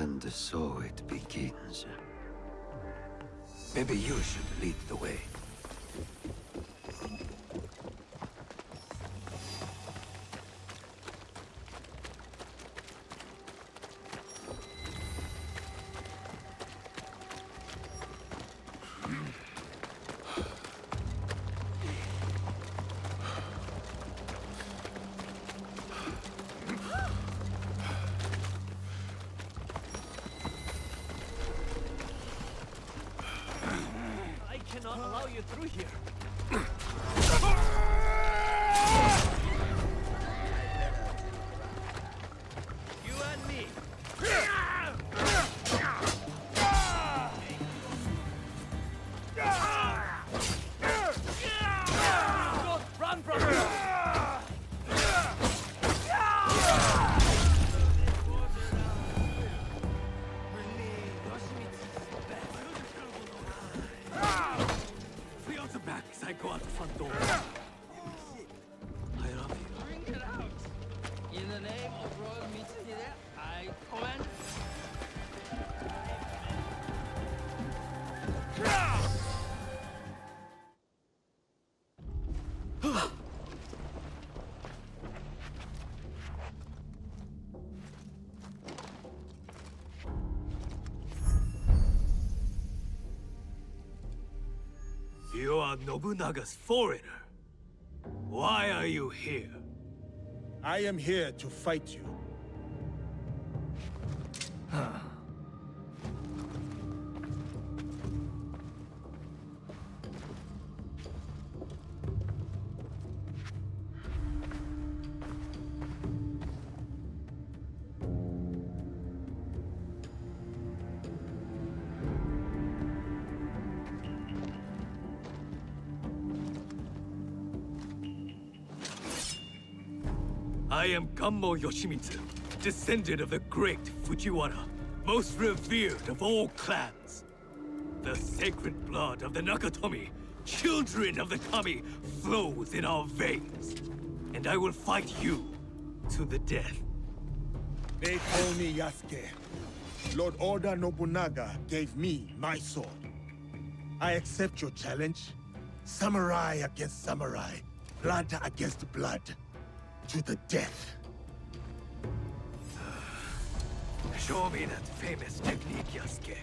And so it begins. Maybe you should lead the way. Cannot allow you through here. You and me. Don't run from me. I go out the front door. I love you. Bring it out! In the name of Royal Mitsuhide, I command. You are Nobunaga's foreigner. Why are you here? I am here to fight you. I am Gamo Yoshimitsu, descendant of the great Fujiwara, most revered of all clans. The sacred blood of the Nakatomi, children of the Kami, flows in our veins. And I will fight you to the death. They call me Yasuke. Lord Oda Nobunaga gave me my sword. I accept your challenge. Samurai against samurai. Blood against blood. To the death. Show me that famous technique, Yasuke.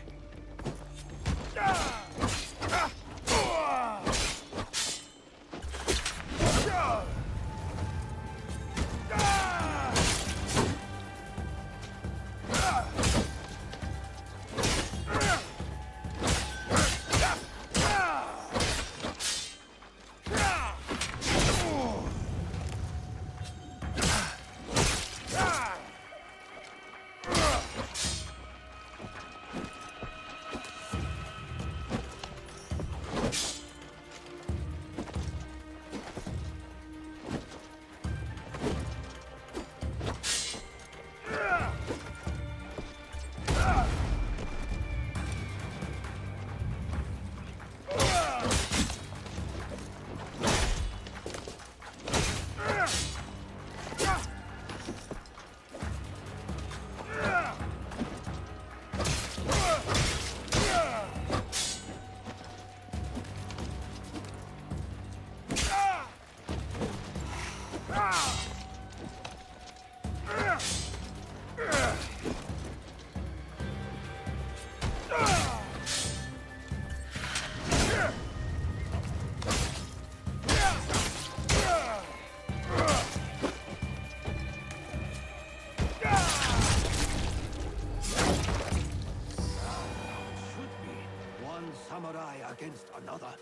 Samurai against another,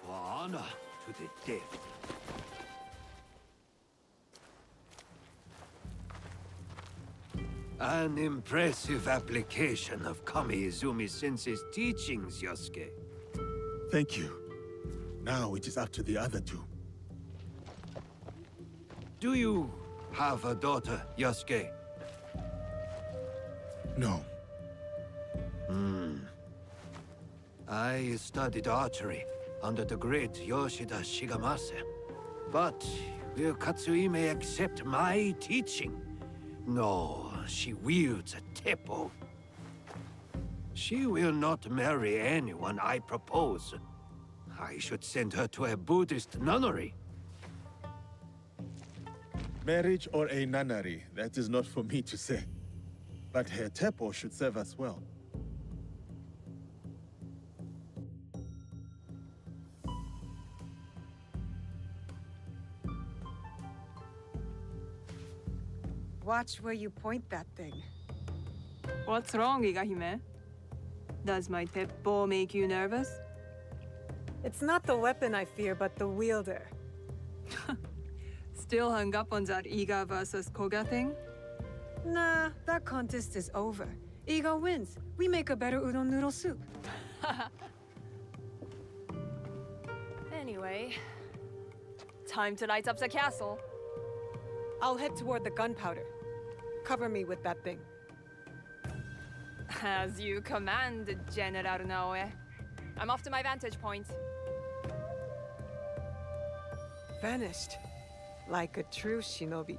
for honor to the death. An impressive application of Kami Izumi-sensei's teachings, Yasuke. Thank you. Now it is up to the other two. Do you have a daughter, Yasuke? No. I studied archery under the great Yoshida Shigemasa. But will Katsuhime accept my teaching? No, she wields a teppo. She will not marry anyone I propose. I should send her to a Buddhist nunnery. Marriage or a nunnery, that is not for me to say. But her temple should serve us well. Watch where you point that thing. What's wrong, Igahime? Does my teppo make you nervous? It's not the weapon I fear, but the wielder. Still hung up on that Iga versus Koga thing? Nah, that contest is over. Iga wins. We make a better udon noodle soup. Anyway, time to light up the castle. I'll head toward the gunpowder. Cover me with that thing. As you command, General Naoe. I'm off to my vantage point. Vanished. Like a true shinobi.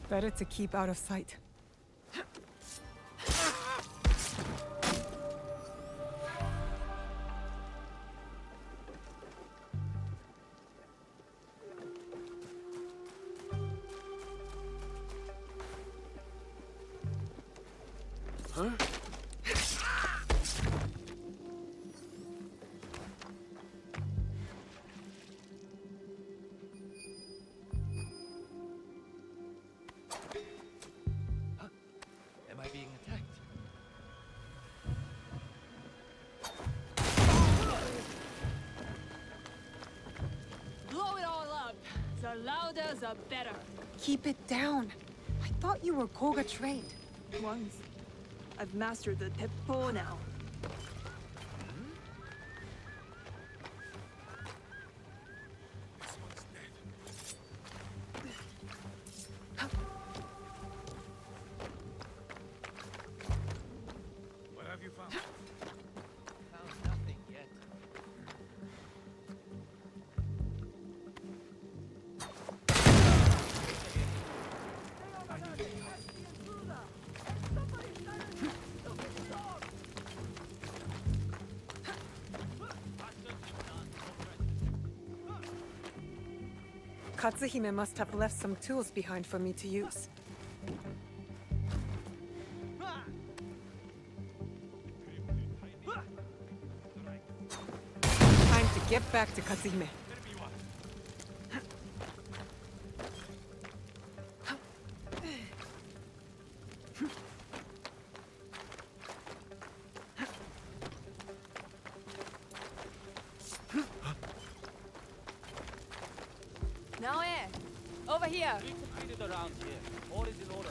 Better to keep out of sight. Am I being attacked? Blow it all up. The louder, the better. Keep it down. I thought you were Koga trained. Once. I've mastered the teppo now. What have you found? Found nothing yet. Katsuhime must have left some tools behind for me to use. Time to get back to Katsuhime. Naoe! Over here! We completed around here. All is in order.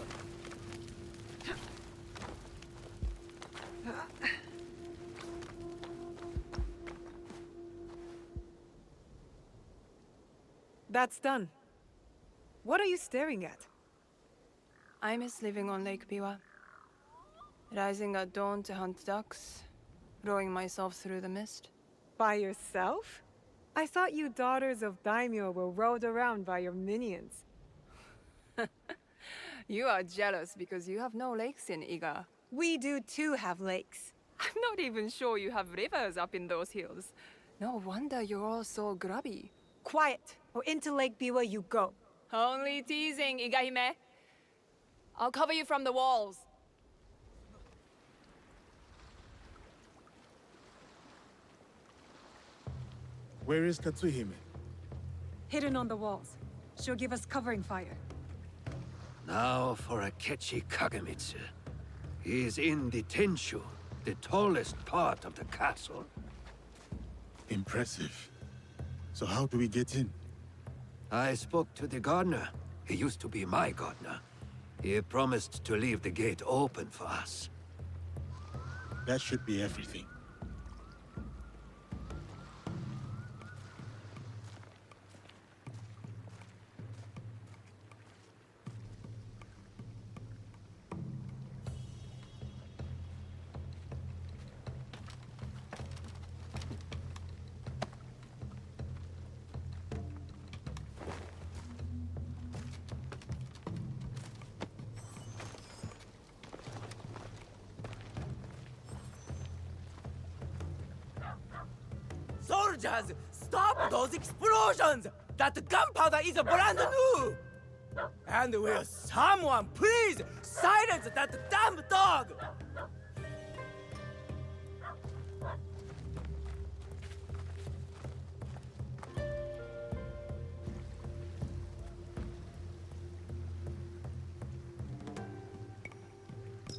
That's done. What are you staring at? I miss living on Lake Biwa. Rising at dawn to hunt ducks, rowing myself through the mist. By yourself? I thought you daughters of daimyo were rowed around by your minions. You are jealous because you have no lakes in Iga. We do too have lakes. I'm not even sure you have rivers up in those hills. No wonder you're all so grubby. Quiet, or into Lake Biwa you go. Only teasing, Igahime. I'll cover you from the walls. Where is Katsuhime? Hidden on the walls. She'll give us covering fire. Now for Akechi Kagemitsu. He is in the Tenshu, the tallest part of the castle. Impressive. So how do we get in? I spoke to the gardener. He used to be my gardener. He promised to leave the gate open for us. That should be everything. Soldiers, stop those explosions! That gunpowder is brand new! And will someone please silence that damn dog?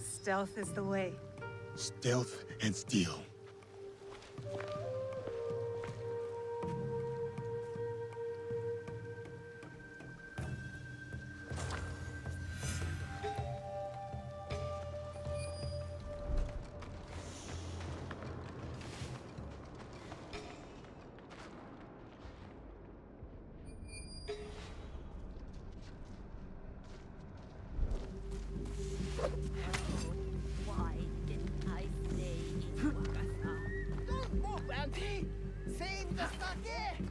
Stealth is the way. Stealth and steel. Why didn't I stay in Wakasa? Don't move, Auntie! Save the sake!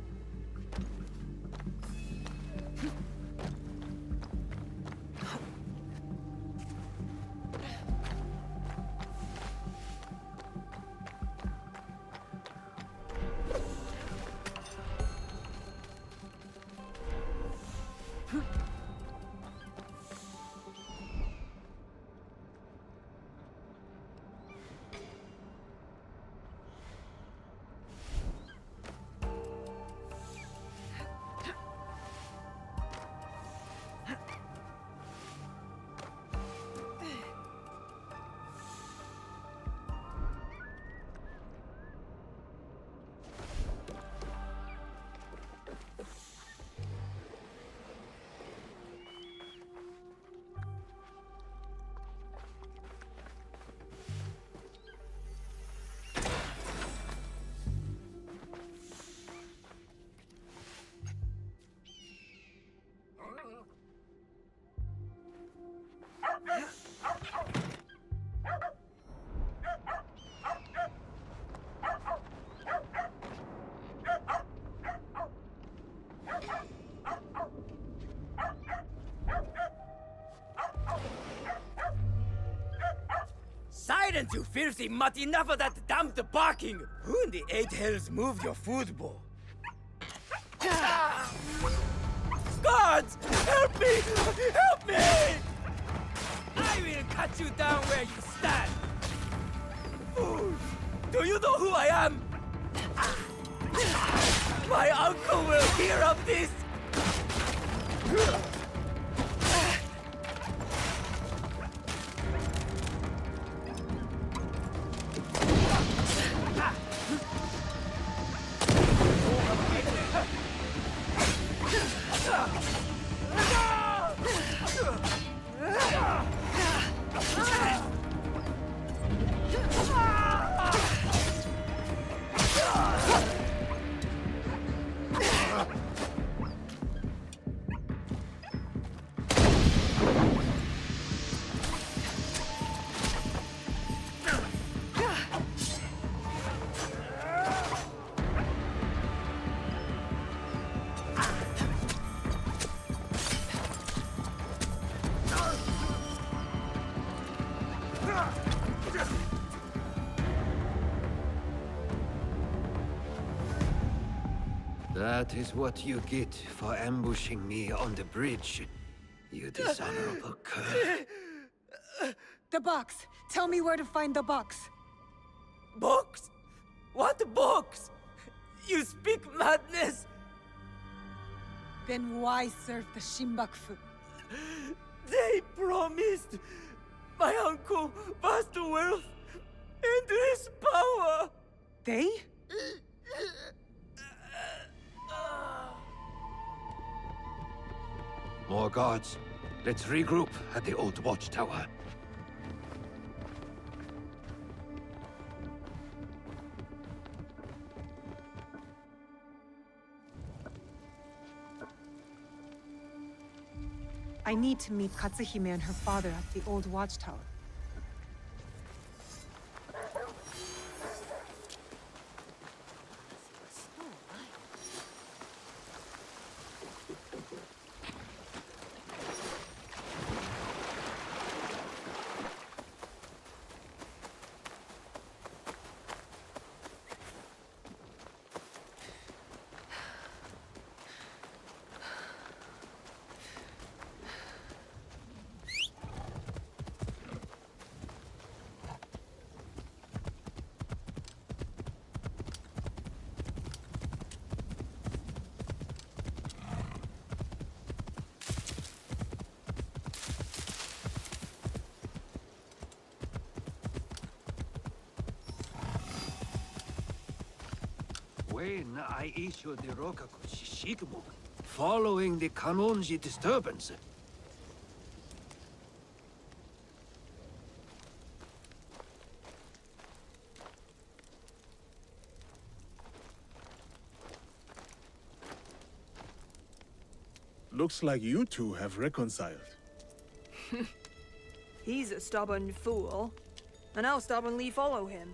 Silence, you filthy mutt! Enough of that damned barking! Who in the eight hells moved your food bowl? Guards! Help me! Help me! I will cut you down where you stand! Fools! Do you know who I am? My uncle will hear of this! That is what you get for ambushing me on the bridge, you dishonorable cur. The box! Tell me where to find the box! Box? What box? You speak madness! Then why serve the Shinbakufu? They promised my uncle vast wealth and his power! They? More guards. Let's regroup at the old watchtower. I need to meet Katsuhime and her father at the old watchtower. when I issued the Rokkaku Shishigamo, following the Kanonji disturbance. Looks like you two have reconciled. He's a stubborn fool, and I'll stubbornly follow him.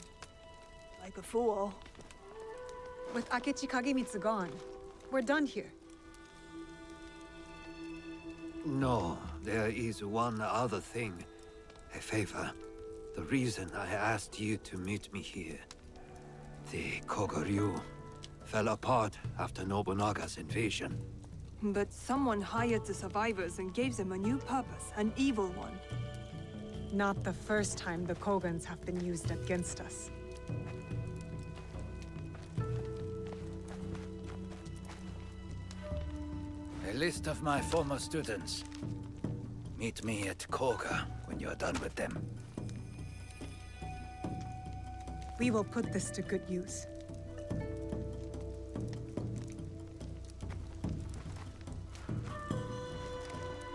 Like a fool. With Akechi Kagemitsu gone, we're done here. No, there is one other thing. A favor. The reason I asked you to meet me here. The Kogoryu fell apart after Nobunaga's invasion. But someone hired the survivors and gave them a new purpose, an evil one. Not the first time the Kogans have been used against us. A list of my former students. Meet me at Koga when you're done with them. We will put this to good use.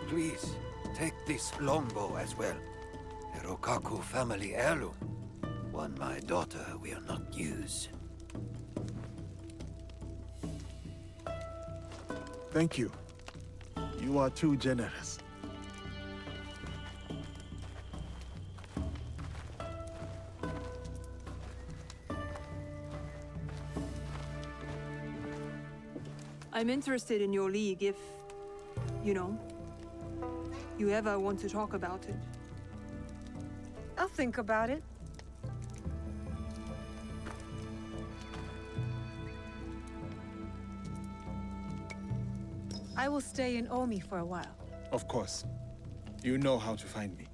Please, take this longbow as well. A Rokkaku family heirloom. One my daughter will not use. Thank you. You are too generous. I'm interested in your league if, you know, you ever want to talk about it. I'll think about it. I will stay in Omi for a while. Of course. You know how to find me.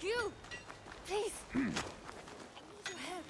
you! Please! I need your help.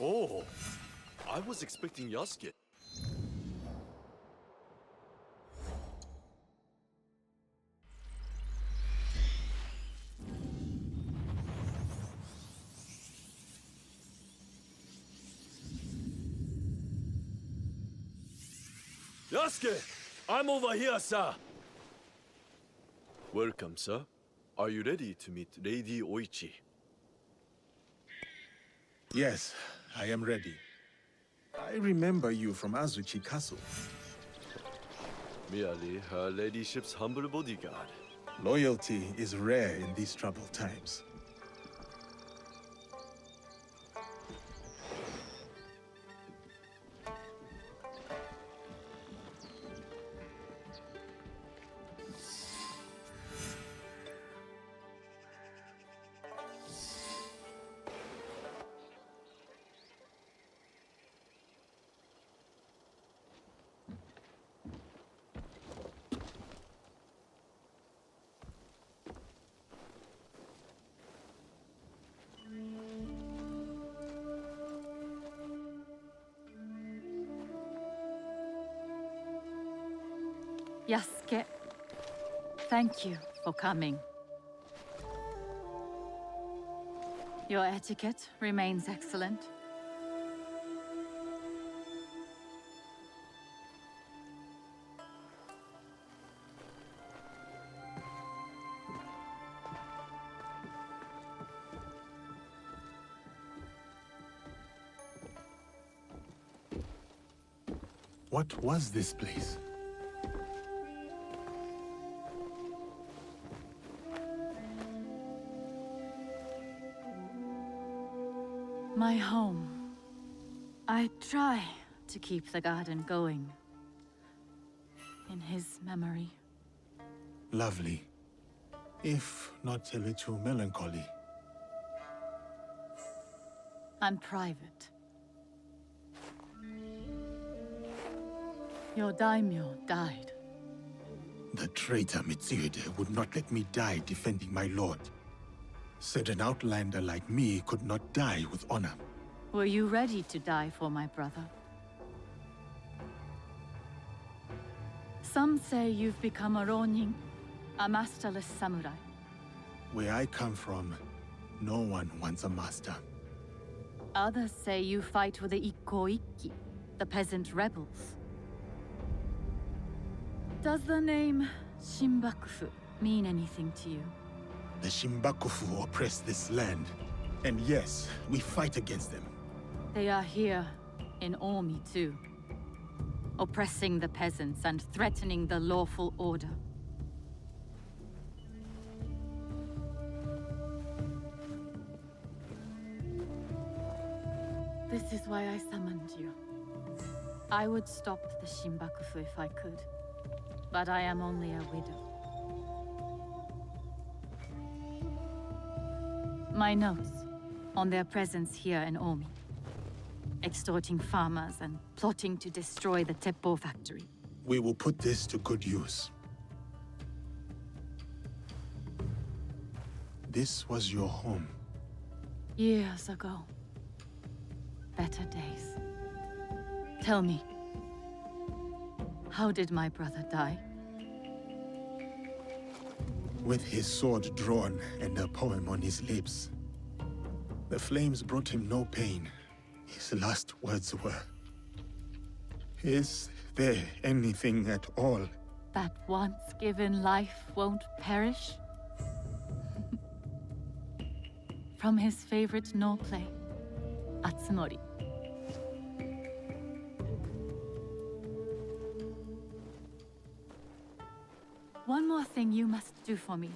Oh, I was expecting Yasuke. Yasuke! I'm over here, sir! Welcome, sir. Are you ready to meet Lady Oichi? Yes, I am ready. I remember you from Azuchi Castle. Merely her ladyship's humble bodyguard. Loyalty is rare in these troubled times. Yasuke, thank you for coming. Your etiquette remains excellent. What was this place? My home. I try to keep the garden going. In his memory. Lovely. If not a little melancholy. And private. Your daimyo died. The traitor Mitsuhide would not let me die defending my lord. Said an outlander like me could not die with honor. Were you ready to die for my brother? Some say you've become a Ronin, a masterless samurai. Where I come from, no one wants a master. Others say you fight with the Ikoiki, the peasant rebels. Does the name Shimbakufu mean anything to you? The Shimbakufu oppress this land. And yes, we fight against them. They are here, in Omi too. Oppressing the peasants and threatening the lawful order. This is why I summoned you. I would stop the Shimbakufu if I could, but I am only a widow. My notes on their presence here in Omi. Extorting farmers and plotting to destroy the Teppo factory. We will put this to good use. This was your home. Years ago. Better days. Tell me, how did my brother die? With his sword drawn and a poem on his lips. The flames brought him no pain. His last words were, "Is there anything at all That once given life won't perish? From his favorite no play, Atsumori. One more thing you must do for me,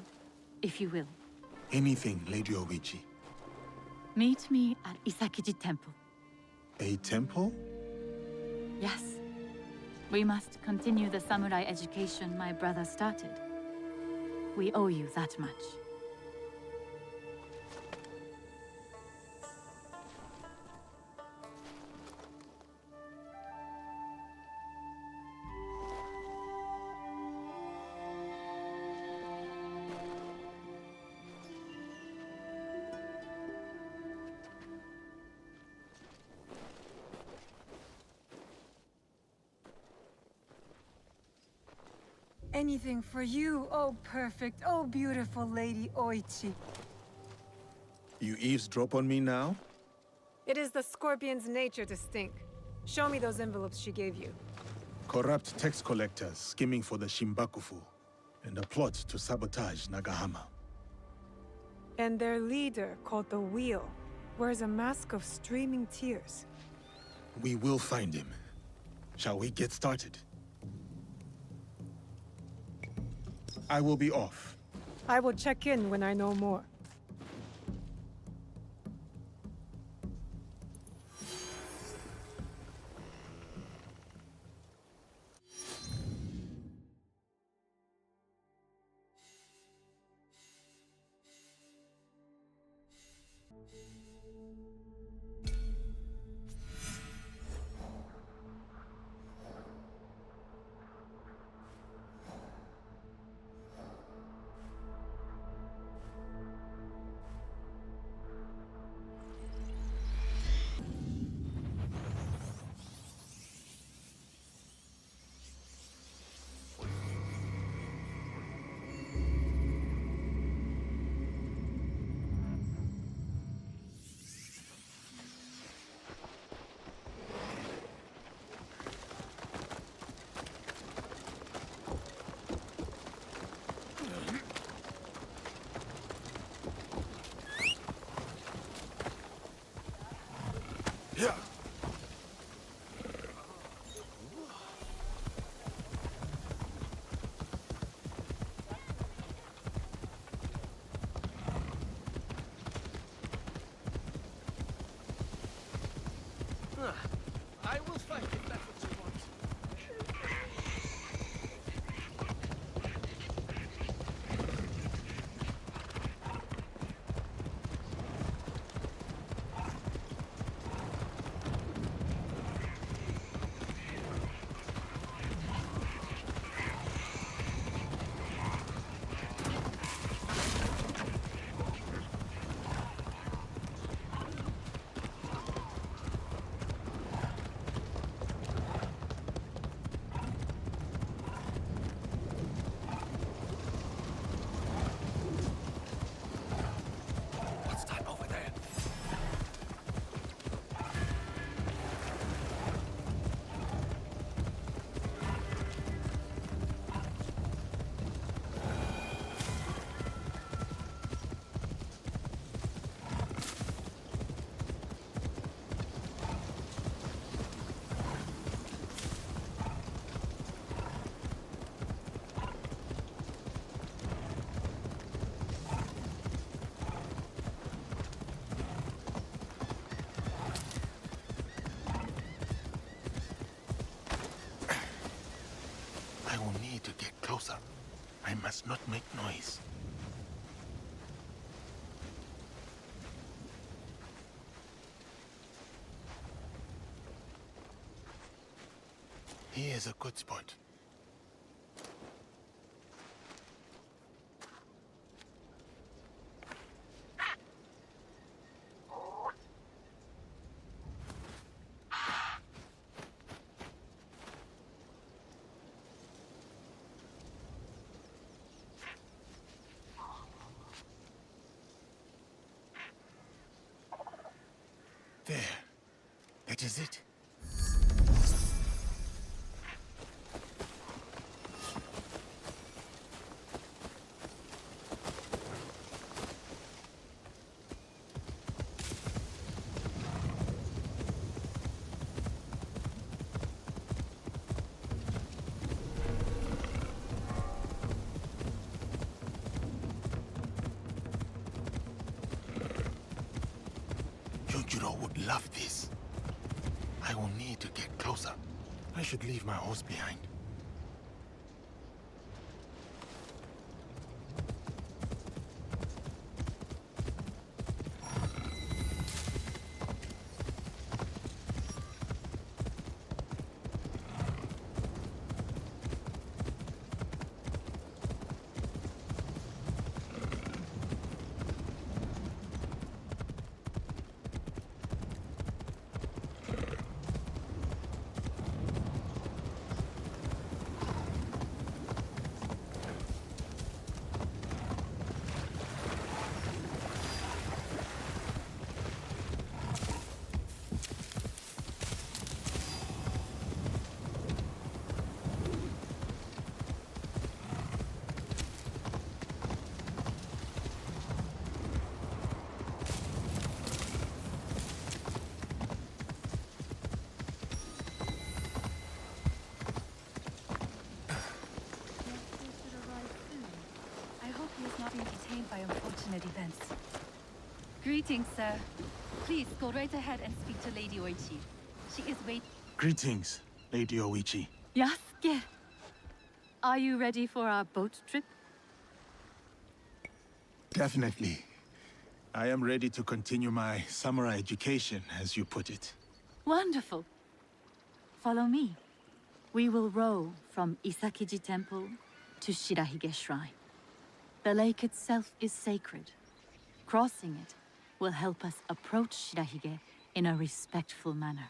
if you will. anything, Lady Oichi?" Meet me at Isakeji Temple. A temple? Yes. We must continue the samurai education my brother started. We owe you that much. Anything for you, oh perfect, oh beautiful Lady Oichi. You eavesdrop on me now? It is the scorpion's nature to stink. Show me those envelopes she gave you. Corrupt tax collectors skimming for the Shimbakufu, and a plot to sabotage Nagahama. And their leader, called the Wheel, wears a mask of streaming tears. We will find him. Shall we get started? I will be off. I will check in when I know more. will need to get closer. I must not make noise. Here's a good spot. There. That is it. Yojiro would love this. I will need to get closer. I should leave my horse behind. By unfortunate events. Greetings, sir. Please go right ahead and speak to Lady Oichi. She is waiting. Greetings, Lady Oichi. Yasuke! Are you ready for our boat trip? Definitely. I am ready to continue my samurai education, as you put it. Wonderful. Follow me. We will row from Isakiji Temple to Shirahige Shrine. The lake itself is sacred. Crossing it will help us approach Shirahige in a respectful manner.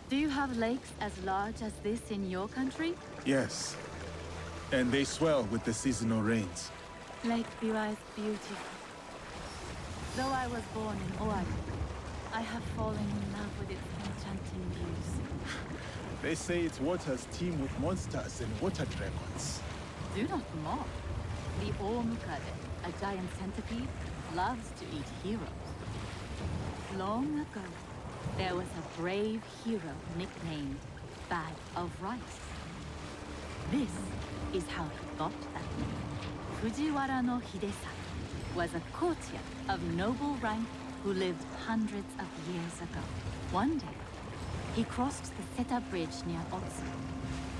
Do you have lakes as large as this in your country? Yes. And they swell with the seasonal rains. Lake Biwa is beautiful. Though I was born in Oahu, I have fallen in love with its enchanting views. They say its waters teem with monsters and water dragons. Do not mock. The Omukade, a giant centipede, loves to eat heroes. Long ago, there was a brave hero nicknamed Bag of Rice. This is how he got that name. Fujiwara no Hidesato was a courtier of noble rank who lived hundreds of years ago. One day, he crossed the Seta Bridge near Otsu,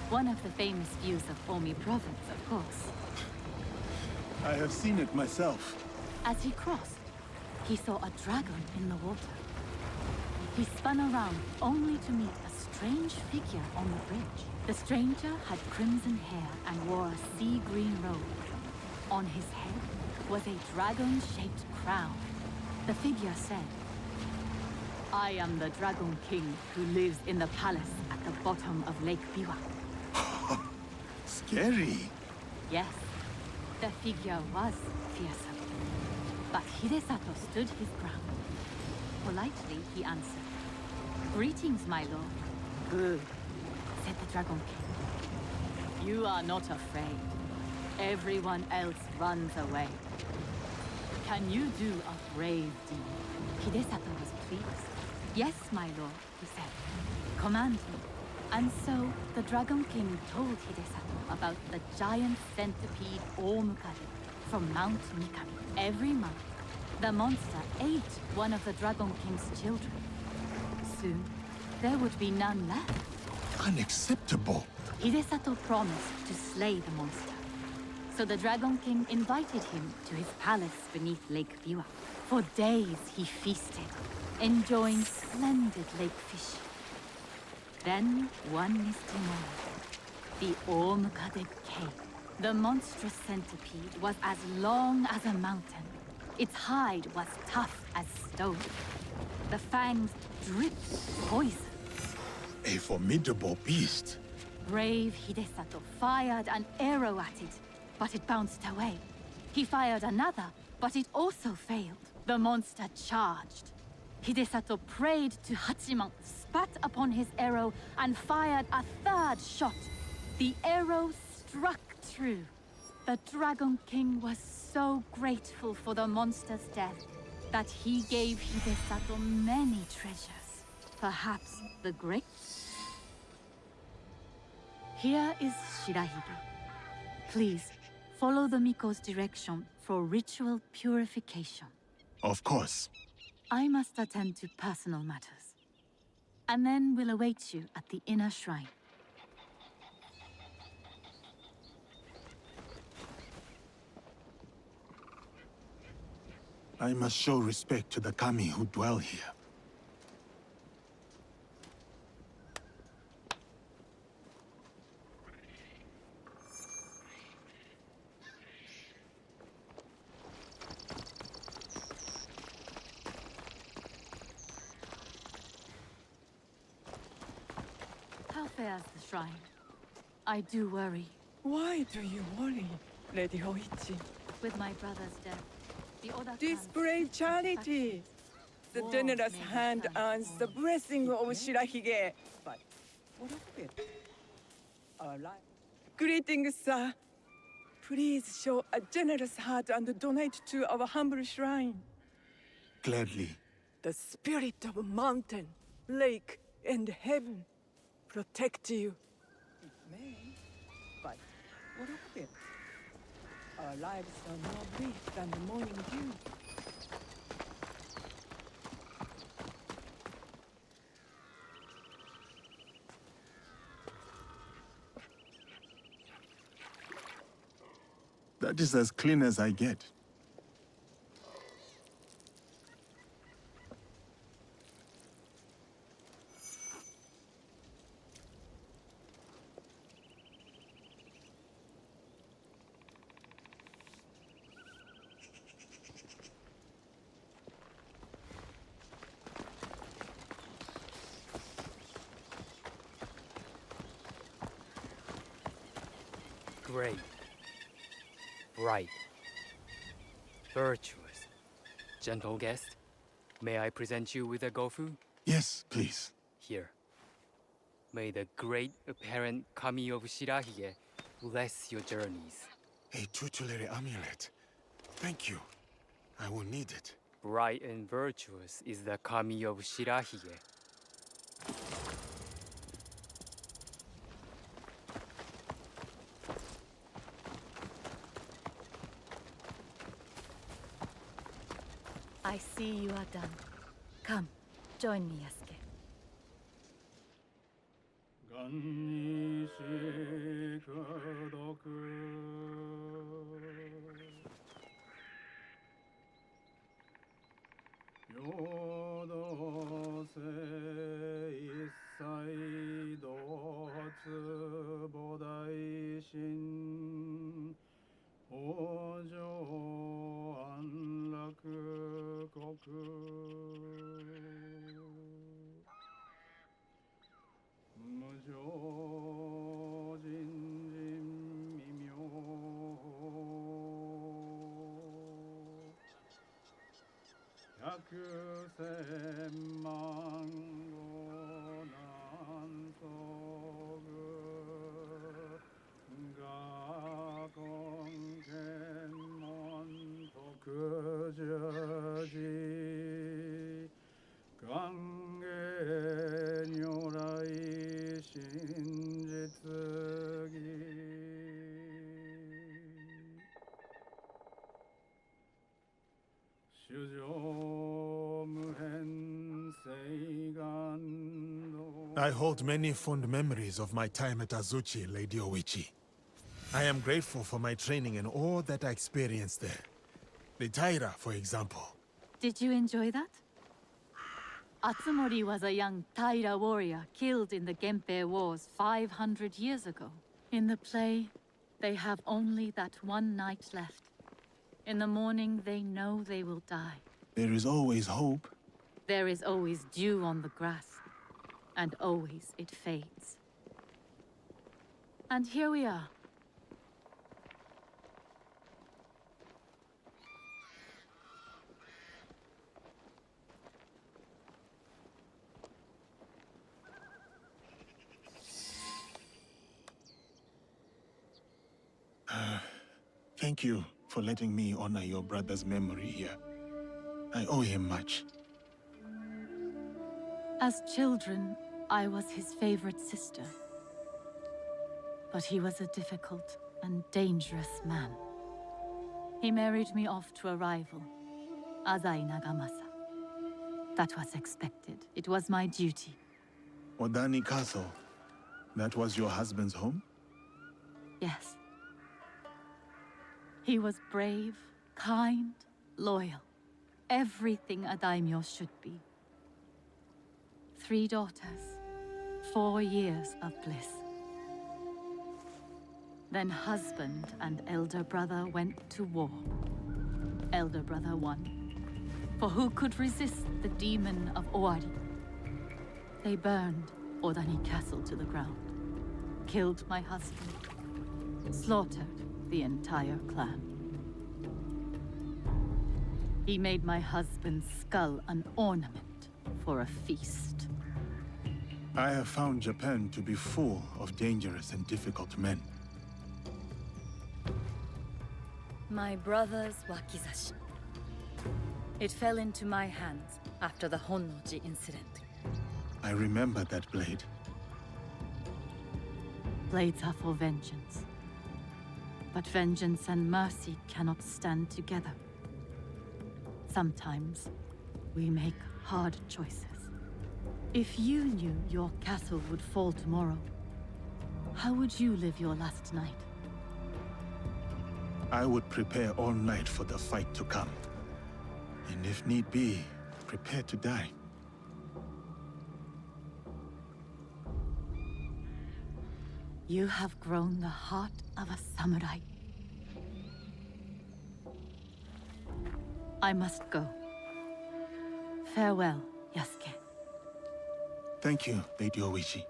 one of the famous views of Omi Province, of course. I have seen it myself. As he crossed, he saw a dragon in the water. He spun around only to meet a strange figure on the bridge. The stranger had crimson hair and wore a sea green robe. On his head was a dragon-shaped crown. The figure said, "I am the Dragon King who lives in the palace at the bottom of Lake Biwa." Scary. Yes, the figure was fearsome. But Hidesato stood his ground. Politely, he answered, "Greetings, my lord." "Good," said the Dragon King. "You are not afraid. Everyone else runs away. Can you do a brave deed?" Hidesato was pleased. "Yes, my lord," he said. "Command me." And so the Dragon King told Hidesato about the giant centipede Omukade from Mount Mikami. Every month, the monster ate one of the Dragon King's children. Soon, there would be none left. Unacceptable. Hidesato promised to slay the monster. So the Dragon King invited him to his palace beneath Lake Biwa. For days he feasted, enjoying splendid lake fish. Then, one misty morning, the Omukade came. The monstrous centipede was as long as a mountain. Its hide was tough as stone. The fangs dripped poison. A formidable beast. Brave Hidesato fired an arrow at it, but it bounced away. He fired another, but it also failed. The monster charged. Hidesato prayed to Hachiman, spat upon his arrow, and fired a third shot. The arrow struck true. The Dragon King was so grateful for the monster's death that he gave Hidesato many treasures. Perhaps the great. Here is Shirahide. Please, follow the Miko's direction for ritual purification. Of course. I must attend to personal matters. And then we'll await you at the inner shrine. I must show respect to the kami who dwell here. How fares the shrine? I do worry. Why do you worry, Lady Hoichi? With my brother's death, the Oda Display charity. The generous hand earns the blessing of Shirahige. But what of it? Our life. Greetings, sir. Please show a generous heart and donate to our humble shrine. Gladly. The spirit of mountain, lake, and heaven protect you. It may, but what of it? Our lives are more brief than the morning dew. That is as clean as I get. Great. Bright. Virtuous. Gentle guest, may I present you with a gofu? Yes, please. Here. May the great apparent kami of Shirahige bless your journeys. A tutelary amulet. Thank you. I will need it. Bright and virtuous is the kami of Shirahige. I see you are done. Come, join me, Yasuke. I hold many fond memories of my time at Azuchi, Lady Oichi. I am grateful for my training and all that I experienced there. The Taira, for example. Did you enjoy that? Atsumori was a young Taira warrior killed in the Genpei Wars 500 years ago. In the play, they have only that one night left. In the morning, they know they will die. There is always hope. There is always dew on the grass, and always it fades. And here we are. Thank you for letting me honor your brother's memory here. I owe him much. As children, I was his favorite sister. But he was a difficult and dangerous man. He married me off to a rival, Azai Nagamasa. That was expected. It was my duty. Odani Castle, that was your husband's home? Yes. He was brave, kind, loyal. Everything a daimyo should be. 3 daughters, 4 years of bliss. Then husband and elder brother went to war. Elder brother won. For who could resist the demon of Owari? They burned Odani Castle to the ground, killed my husband, slaughtered the entire clan. He made my husband's skull an ornament for a feast. I have found Japan to be full of dangerous and difficult men. My brother's wakizashi. It fell into my hands after the Honnoji incident. I remember that blade. Blades are for vengeance. But vengeance and mercy cannot stand together. Sometimes, we make hard choices. If you knew your castle would fall tomorrow, how would you live your last night? I would prepare all night for the fight to come. And if need be, prepare to die. You have grown the heart of a samurai. I must go. Farewell, Yasuke. Thank you, Lady Oichi.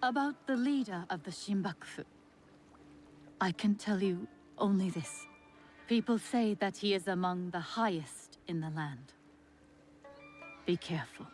About the leader of the Shinbakufu, I can tell you only this. People say that he is among the highest in the land. Be careful.